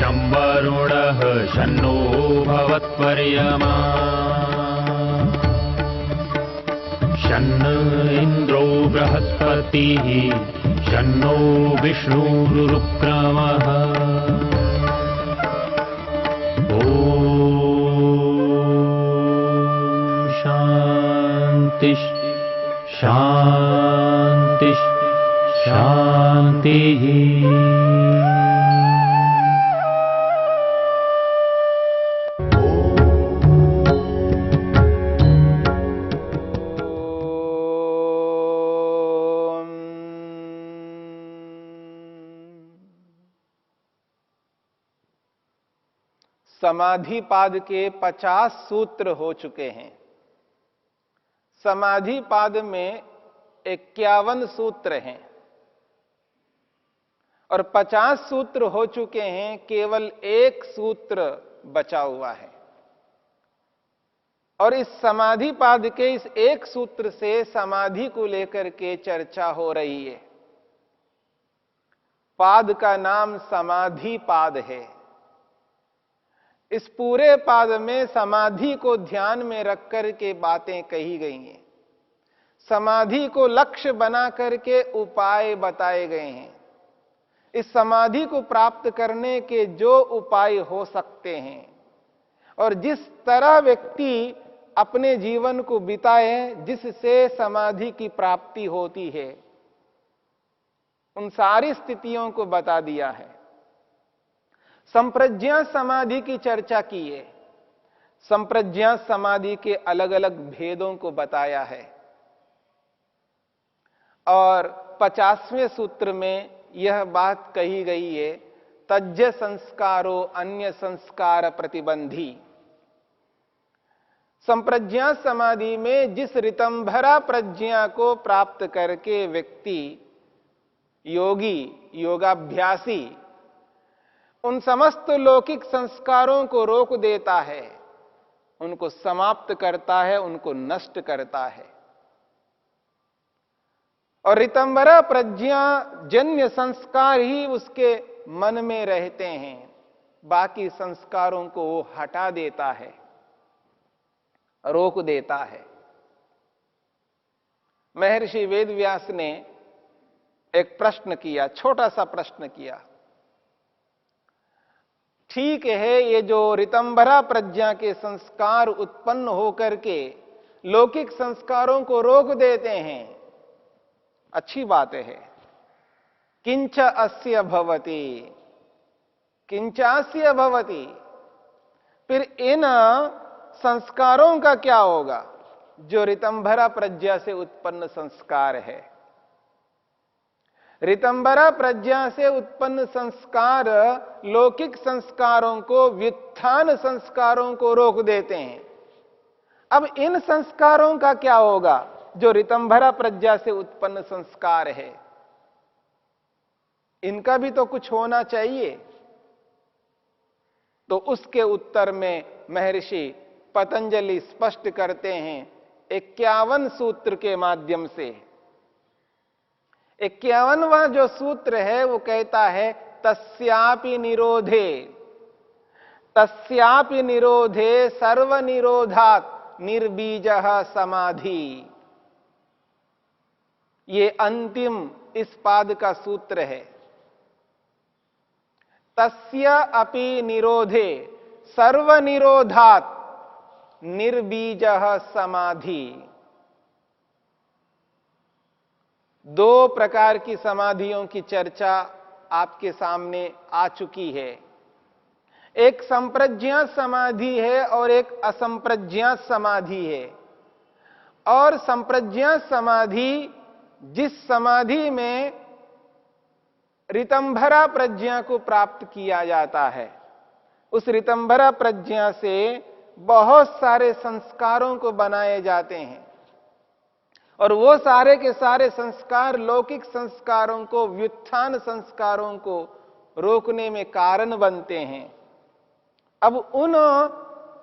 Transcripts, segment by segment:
शं वरुणः शन्नो भवत्वर्यमा शन्न इन्द्रो बृहस्पतिः शन्नो विष्णुरुक्रमः ॐ शान्ति शान्ति शान्तिः। समाधिपाद के 50 सूत्र हो चुके हैं। समाधिपाद में 51 सूत्र हैं और 50 सूत्र हो चुके हैं, केवल एक सूत्र बचा हुआ है। और इस समाधिपाद के इस एक सूत्र से समाधि को लेकर के चर्चा हो रही है। पाद का नाम समाधिपाद है। इस पूरे पाद में समाधि को ध्यान में रख करके बातें कही गई हैं। समाधि को लक्ष्य बना करके उपाय बताए गए हैं। इस समाधि को प्राप्त करने के जो उपाय हो सकते हैं और जिस तरह व्यक्ति अपने जीवन को बिताए जिससे समाधि की प्राप्ति होती है, उन सारी स्थितियों को बता दिया है। संप्रज्ञा समाधि की चर्चा की है। संप्रज्ञा समाधि के अलग अलग भेदों को बताया है और 50वें सूत्र में यह बात कही गई है, तज्ज संस्कारो अन्य संस्कार प्रतिबंधी। संप्रज्ञा समाधि में जिस ऋतंभरा प्रज्ञा को प्राप्त करके व्यक्ति योगी योगाभ्यासी उन समस्त लौकिक संस्कारों को रोक देता है, उनको समाप्त करता है, उनको नष्ट करता है। और ऋतंभरा प्रज्ञा जन्य संस्कार ही उसके मन में रहते हैं, बाकी संस्कारों को वो हटा देता है, रोक देता है। महर्षि वेदव्यास ने एक प्रश्न किया, छोटा सा प्रश्न किया। ठीक है, ये जो ऋतंभरा प्रज्ञा के संस्कार उत्पन्न होकर के लौकिक संस्कारों को रोक देते हैं, अच्छी बात है। किंच अस्य भवति, किंचास्य भवति, फिर इन संस्कारों का क्या होगा जो ऋतंभरा प्रज्ञा से उत्पन्न संस्कार है। ऋतंभरा प्रज्ञा से उत्पन्न संस्कार लौकिक संस्कारों को, व्युत्थान संस्कारों को रोक देते हैं। अब इन संस्कारों का क्या होगा जो ऋतंभरा प्रज्ञा से उत्पन्न संस्कार है। इनका भी तो कुछ होना चाहिए। तो उसके उत्तर में महर्षि पतंजलि स्पष्ट करते हैं 51 सूत्र के माध्यम से। 51वां जो सूत्र है वो कहता है तस्यापि निरोधे, तस्यापि निरोधे सर्व निरोधात् निर्बीजः समाधि। ये अंतिम इस पाद का सूत्र है। तस्य अपि निरोधे सर्व निरोधात् निर्बीजः समाधि। दो प्रकार की समाधियों की चर्चा आपके सामने आ चुकी है। एक संप्रज्ञा समाधि है और एक असंप्रज्ञा समाधि है। और संप्रज्ञा समाधि जिस समाधि में ऋतंभरा प्रज्ञा को प्राप्त किया जाता है, उस ऋतंभरा प्रज्ञा से बहुत सारे संस्कारों को बनाए जाते हैं और वो सारे के सारे संस्कार लौकिक संस्कारों को, व्युत्थान संस्कारों को रोकने में कारण बनते हैं। अब उन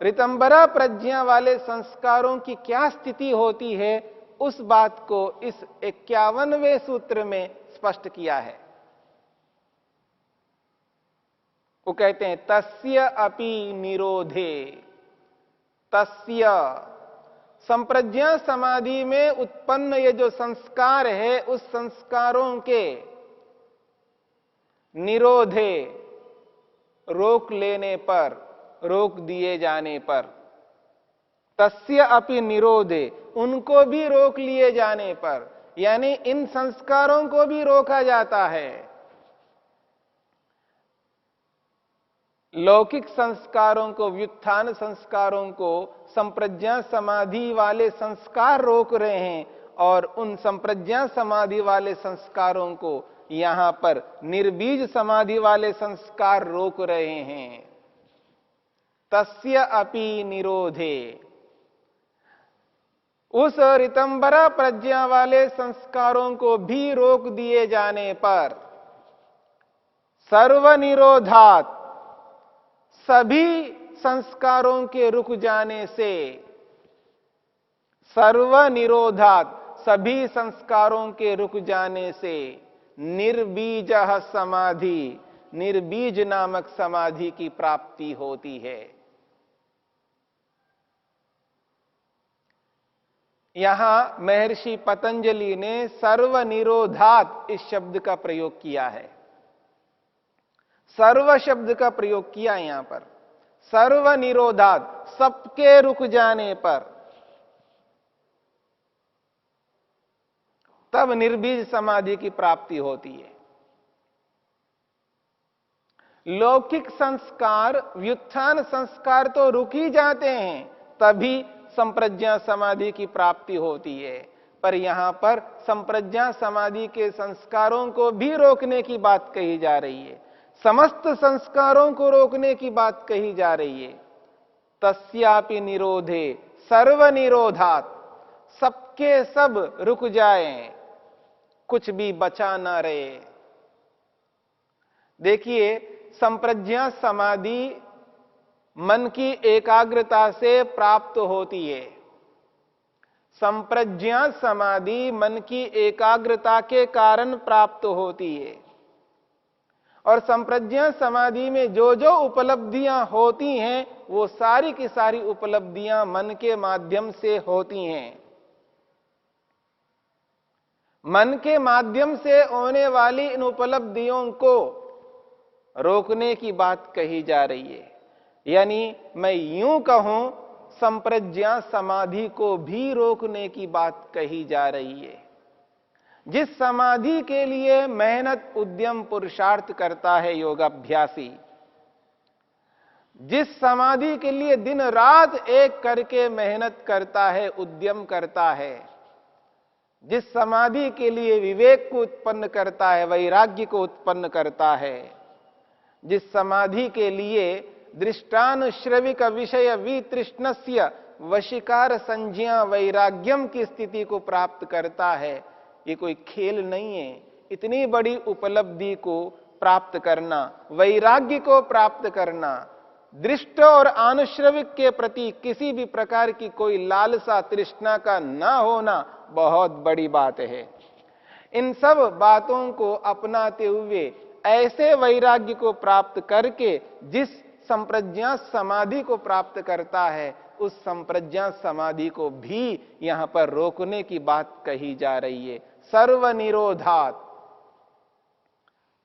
ऋतंभरा प्रज्ञा वाले संस्कारों की क्या स्थिति होती है, उस बात को इस 51वें सूत्र में स्पष्ट किया है। वो कहते हैं तस्य अपि निरोधे। तस्य, संप्रज्ञा समाधि में उत्पन्न ये जो संस्कार है, उस संस्कारों के निरोधे, रोक लेने पर, रोक दिए जाने पर, तस्य अपि निरोधे, उनको भी रोक लिए जाने पर, यानी इन संस्कारों को भी रोका जाता है। लौकिक संस्कारों को, व्युत्थान संस्कारों को संप्रज्ञा समाधि वाले संस्कार रोक रहे हैं, और उन संप्रज्ञा समाधि वाले संस्कारों को यहां पर निर्बीज समाधि वाले संस्कार रोक रहे हैं। तस्य अपि निरोधे, उस ऋतंबरा प्रज्ञा वाले संस्कारों को भी रोक दिए जाने पर, सर्वनिरोधात्, सभी संस्कारों के रुक जाने से, सर्वनिरोधात्, सभी संस्कारों के रुक जाने से, निर्बीजः समाधि, निर्बीज नामक समाधि की प्राप्ति होती है। यहां महर्षि पतंजलि ने सर्वनिरोधात् इस शब्द का प्रयोग किया है। सर्व शब्द का प्रयोग किया यहां पर, सर्वनिरोधात्, सबके रुक जाने पर, तब निर्बीज समाधि की प्राप्ति होती है। लौकिक संस्कार, व्युत्थान संस्कार तो रुक ही जाते हैं, तभी संप्रज्ञा समाधि की प्राप्ति होती है। पर यहां पर संप्रज्ञा समाधि के संस्कारों को भी रोकने की बात कही जा रही है, समस्त संस्कारों को रोकने की बात कही जा रही है। तस्यापि निरोधे सर्वनिरोधात्, सबके सब रुक जाएं, कुछ भी बचा ना रहे। देखिए, संप्रज्ञा समाधि मन की एकाग्रता से प्राप्त होती है। संप्रज्ञा समाधि मन की एकाग्रता के कारण प्राप्त होती है, और संप्रज्ञा समाधि में जो जो उपलब्धियां होती हैं, वो सारी की सारी उपलब्धियां मन के माध्यम से होती हैं। मन के माध्यम से होने वाली इन उपलब्धियों को रोकने की बात कही जा रही है। यानी मैं यूं कहूं, संप्रज्ञा समाधि को भी रोकने की बात कही जा रही है। जिस समाधि के लिए मेहनत, उद्यम, पुरुषार्थ करता है योगाभ्यासी, जिस समाधि के लिए दिन रात एक करके मेहनत करता है, उद्यम करता है, जिस समाधि के लिए विवेक को उत्पन्न करता है, वैराग्य को उत्पन्न करता है, जिस समाधि के लिए दृष्टानुश्रविक विषय वितृष्णस्य वशीकार संज्ञा वैराग्यम की स्थिति को प्राप्त करता है, ये कोई खेल नहीं है। इतनी बड़ी उपलब्धि को प्राप्त करना, वैराग्य को प्राप्त करना, दृष्ट और आनुश्रविक के प्रति किसी भी प्रकार की कोई लालसा, तृष्णा का ना होना बहुत बड़ी बात है। इन सब बातों को अपनाते हुए ऐसे वैराग्य को प्राप्त करके जिस संप्रज्ञा समाधि को प्राप्त करता है, उस संप्रज्ञा समाधि को भी यहां पर रोकने की बात कही जा रही है। सर्वनिरोधात्,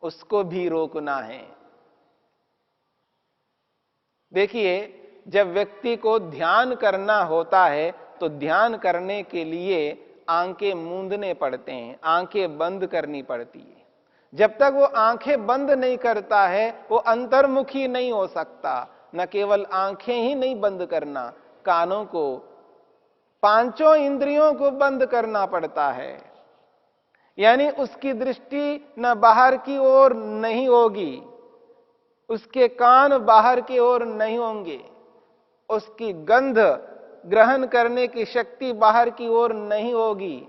उसको भी रोकना है। देखिए, जब व्यक्ति को ध्यान करना होता है तो ध्यान करने के लिए आंखें मूंदने पड़ते हैं, आंखें बंद करनी पड़ती है। जब तक वो आंखें बंद नहीं करता है, वो अंतर्मुखी नहीं हो सकता। न केवल आंखें ही नहीं बंद करना, कानों को, पांचों इंद्रियों को बंद करना पड़ता है। यानी उसकी दृष्टि न बाहर की ओर नहीं होगी, उसके कान बाहर की ओर नहीं होंगे, उसकी गंध ग्रहण करने की शक्ति बाहर की ओर नहीं होगी,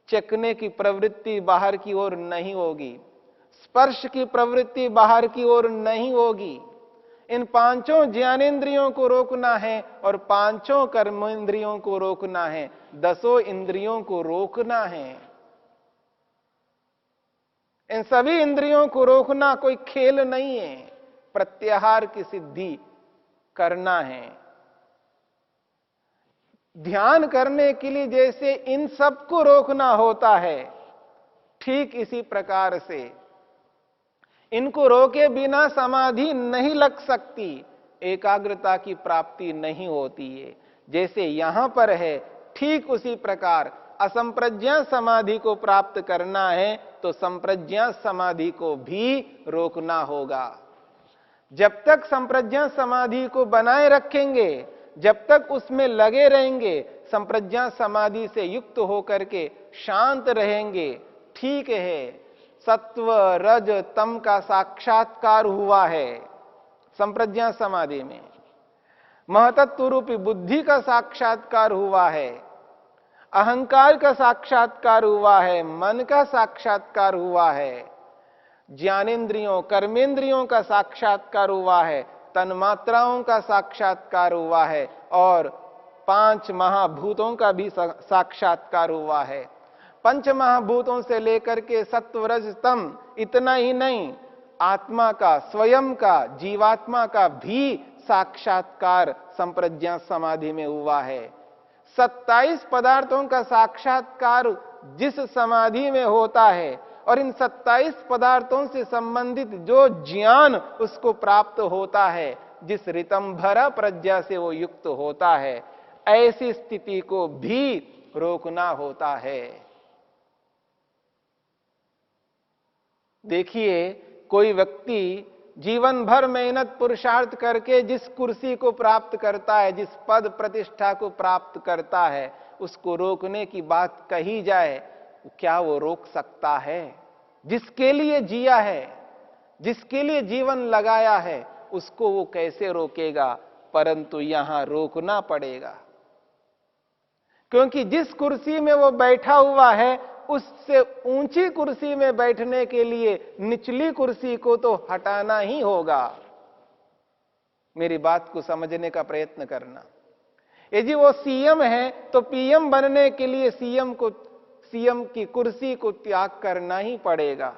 चखने की प्रवृत्ति बाहर की ओर नहीं होगी, स्पर्श की प्रवृत्ति बाहर की ओर नहीं होगी। इन पांचों ज्ञानेंद्रियों को रोकना है और पांचों कर्मेंद्रियों को रोकना है, 10 इंद्रियों को रोकना है। इन सभी इंद्रियों को रोकना कोई खेल नहीं है, प्रत्याहार की सिद्धि करना है। ध्यान करने के लिए जैसे इन सबको रोकना होता है, ठीक इसी प्रकार से इनको रोके बिना समाधि नहीं लग सकती, एकाग्रता की प्राप्ति नहीं होती है। जैसे यहां पर है, ठीक उसी प्रकार असंप्रज्ञा समाधि को प्राप्त करना है तो संप्रज्ञा समाधि को भी रोकना होगा। जब तक संप्रज्ञा समाधि को बनाए रखेंगे, जब तक उसमें लगे रहेंगे, संप्रज्ञा समाधि से युक्त होकर के शांत रहेंगे, ठीक है, सत्व रज तम का साक्षात्कार हुआ है संप्रज्ञा समाधि में, महतत्व रूपी बुद्धि का साक्षात्कार हुआ है, अहंकार का साक्षात्कार हुआ है, मन का साक्षात्कार हुआ है, ज्ञानेंद्रियों कर्मेंद्रियों का साक्षात्कार हुआ है, तन्मात्राओं का साक्षात्कार हुआ है और 5 महाभूतों का भी साक्षात्कार हुआ है। पंच महाभूतों से लेकर के सत्व रज तम, इतना ही नहीं, आत्मा का, स्वयं का, जीवात्मा का भी साक्षात्कार संप्रज्ञा समाधि में हुआ है। 27 पदार्थों का साक्षात्कार जिस समाधि में होता है और इन 27 पदार्थों से संबंधित जो ज्ञान उसको प्राप्त होता है, जिस ऋतंभरा प्रज्ञा से वो युक्त होता है, ऐसी स्थिति को भी रोकना होता है। देखिए, कोई व्यक्ति जीवन भर मेहनत पुरुषार्थ करके जिस कुर्सी को प्राप्त करता है, जिस पद प्रतिष्ठा को प्राप्त करता है, उसको रोकने की बात कही जाए, क्या वो रोक सकता है? जिसके लिए जिया है, जिसके लिए जीवन लगाया है, उसको वो कैसे रोकेगा? परंतु यहां रोकना पड़ेगा, क्योंकि जिस कुर्सी में वो बैठा हुआ है, उससे ऊंची कुर्सी में बैठने के लिए निचली कुर्सी को तो हटाना ही होगा। मेरी बात को समझने का प्रयत्न करना। यदि वो सीएम है तो पीएम बनने के लिए सीएम की कुर्सी को त्याग करना ही पड़ेगा।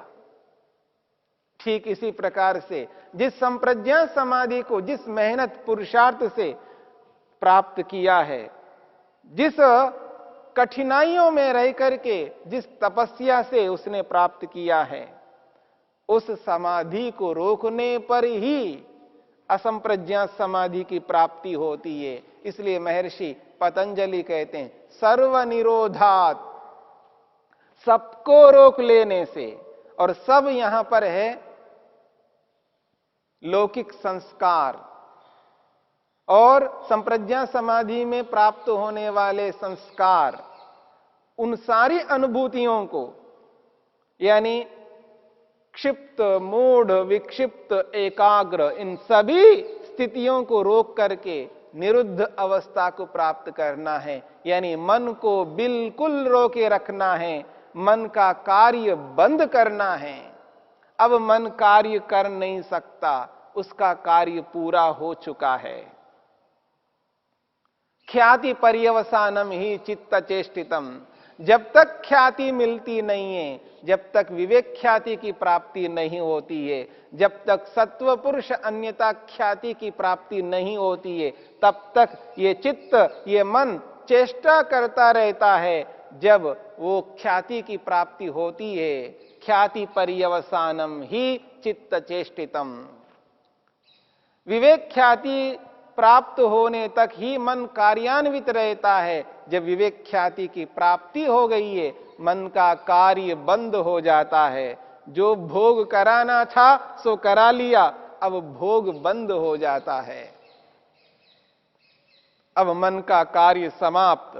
ठीक इसी प्रकार से जिस संप्रज्ञा समाधि को जिस मेहनत पुरुषार्थ से प्राप्त किया है, जिस कठिनाइयों में रह करके जिस तपस्या से उसने प्राप्त किया है, उस समाधि को रोकने पर ही असंप्रज्ञा समाधि की प्राप्ति होती है। इसलिए महर्षि पतंजलि कहते हैं, सर्वनिरोधात्, सबको रोक लेने से। और सब यहां पर है लौकिक संस्कार और संप्रज्ञा समाधि में प्राप्त होने वाले संस्कार, उन सारी अनुभूतियों को, यानी क्षिप्त, मूढ़, विक्षिप्त, एकाग्र, इन सभी स्थितियों को रोक करके निरुद्ध अवस्था को प्राप्त करना है। यानी मन को बिल्कुल रोके रखना है, मन का कार्य बंद करना है। अब मन कार्य कर नहीं सकता, उसका कार्य पूरा हो चुका है। ख्याति पर्यवसानम ही चित्त चेष्टितम, जब तक ख्याति मिलती नहीं है, जब तक विवेक ख्याति की प्राप्ति नहीं होती है, जब तक सत्व पुरुष अन्यता ख्याति की प्राप्ति नहीं होती है, तब तक ये चित्त, ये मन चेष्टा करता रहता है। जब वो ख्याति की प्राप्ति होती है, ख्याति पर्यवसानम ही चित्त चेष्टितम, विवेक ख्याति प्राप्त होने तक ही मन कार्यान्वित रहता है। जब विवेक ख्याति की प्राप्ति हो गई है, मन का कार्य बंद हो जाता है। जो भोग कराना था सो करा लिया, अब भोग बंद हो जाता है। अब मन का कार्य समाप्त,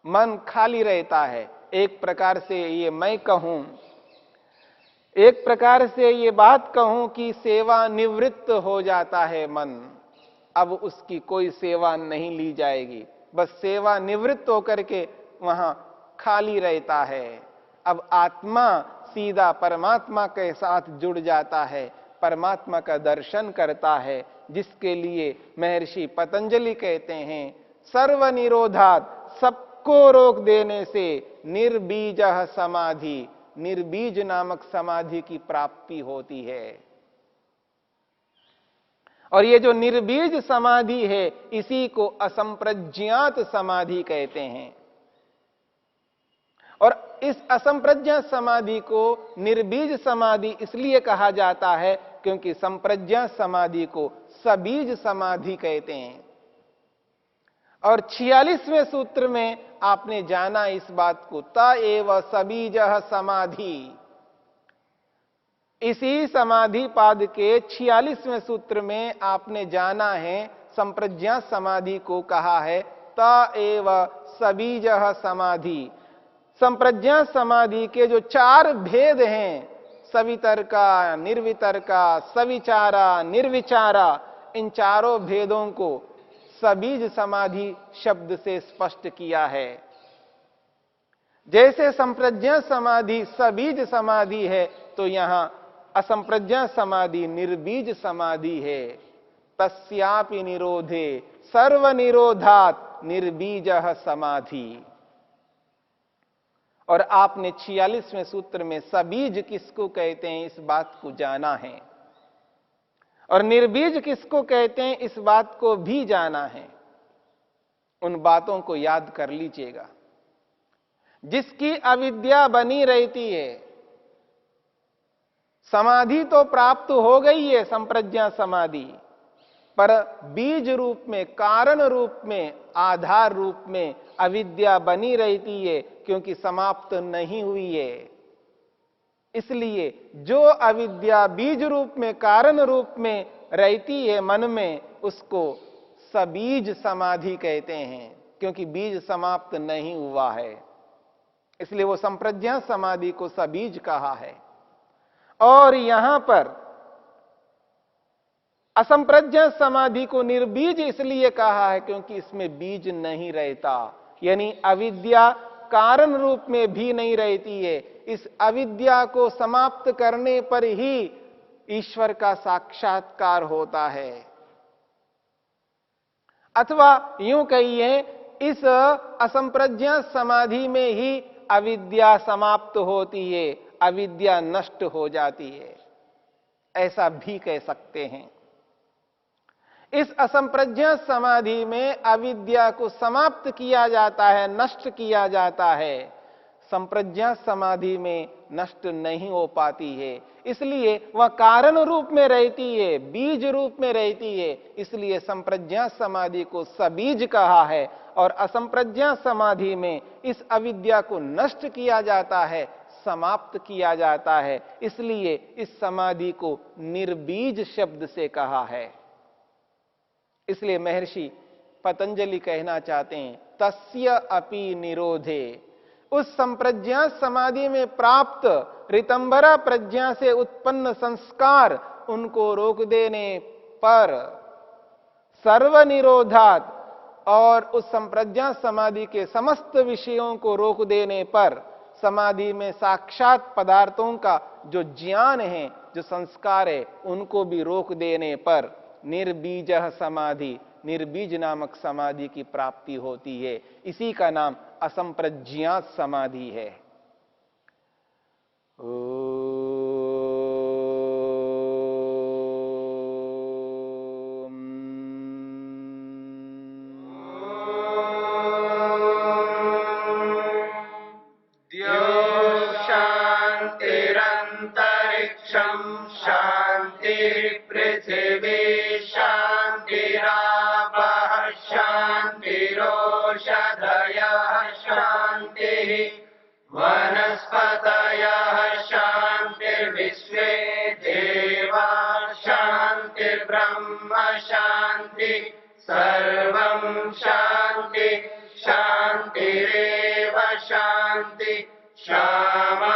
मन खाली रहता है। एक प्रकार से ये मैं कहूं, एक प्रकार से ये बात कहूं कि सेवा निवृत्त हो जाता है मन। अब उसकी कोई सेवा नहीं ली जाएगी, बस सेवा निवृत्त होकर के वहां खाली रहता है। अब आत्मा सीधा परमात्मा के साथ जुड़ जाता है, परमात्मा का दर्शन करता है, जिसके लिए महर्षि पतंजलि कहते हैं, सर्वनिरोधात्, सबको रोक देने से निर्बीजः समाधि, निर्बीज नामक समाधि की प्राप्ति होती है। और ये जो निर्बीज समाधि है इसी को असंप्रज्ञात समाधि कहते हैं। और इस असंप्रज्ञात समाधि को निर्बीज समाधि इसलिए कहा जाता है क्योंकि संप्रज्ञात समाधि को सबीज समाधि कहते हैं। और 46वें सूत्र में आपने जाना इस बात को, त एव सबीजः समाधि। इसी समाधि पाद के 46वें सूत्र में आपने जाना है संप्रज्ञात समाधि को कहा है त एव सबीजः समाधि। संप्रज्ञात समाधि के जो 4 भेद हैं, सवितर्का, निर्वितर्का, सविचारा, निर्विचारा, इन चारों भेदों को सबीज समाधि शब्द से स्पष्ट किया है। जैसे संप्रज्ञात समाधि सबीज समाधि है तो यहां असंप्रज्ञात समाधि निर्बीज समाधि है। तस्यापि निरोधे सर्वनिरोधात् निर्बीजः समाधि। और आपने 46वें सूत्र में सबीज किसको कहते हैं इस बात को जाना है, और निर्बीज किसको कहते हैं इस बात को भी जाना है। उन बातों को याद कर लीजिएगा। जिसकी अविद्या बनी रहती है, समाधि तो प्राप्त हो गई है संप्रज्ञात समाधि, पर बीज रूप में, कारण रूप में, आधार रूप में अविद्या बनी रहती है क्योंकि समाप्त नहीं हुई है। इसलिए जो अविद्या बीज रूप में, कारण रूप में रहती है मन में, उसको सबीज समाधि कहते हैं क्योंकि बीज समाप्त नहीं हुआ है। इसलिए वो संप्रज्ञात समाधि को सबीज कहा है। और यहां पर असंप्रज्ञात समाधि को निर्बीज इसलिए कहा है क्योंकि इसमें बीज नहीं रहता, यानी अविद्या कारण रूप में भी नहीं रहती है। इस अविद्या को समाप्त करने पर ही ईश्वर का साक्षात्कार होता है। अथवा यूं कहिए, इस असंप्रज्ञात समाधि में ही अविद्या समाप्त होती है, अविद्या नष्ट हो जाती है, ऐसा भी कह सकते हैं। इस असंप्रज्ञात समाधि में अविद्या को समाप्त किया जाता है, नष्ट किया जाता है। संप्रज्ञात समाधि में नष्ट नहीं हो पाती है, इसलिए वह कारण रूप में रहती है, बीज रूप में रहती है। इसलिए संप्रज्ञात समाधि को सबीज कहा है। और असंप्रज्ञात समाधि में इस अविद्या को नष्ट किया जाता है, समाप्त किया जाता है, इसलिए इस समाधि को निर्बीज शब्द से कहा है। इसलिए महर्षि पतंजलि कहना चाहते हैं, तस्य अपि निरोधे, उस संप्रज्ञात समाधि में प्राप्त ऋतंभरा प्रज्ञा से उत्पन्न संस्कार उनको रोक देने पर, सर्वनिरोधात्, और उस संप्रज्ञात समाधि के समस्त विषयों को रोक देने पर, समाधि में साक्षात पदार्थों का जो ज्ञान है, जो संस्कार है, उनको भी रोक देने पर निर्बीजः समाधि, निर्बीज नामक समाधि की प्राप्ति होती है। इसी का नाम असंप्रज्ञात समाधि है। शांति शांतिरेव शांति श्यामा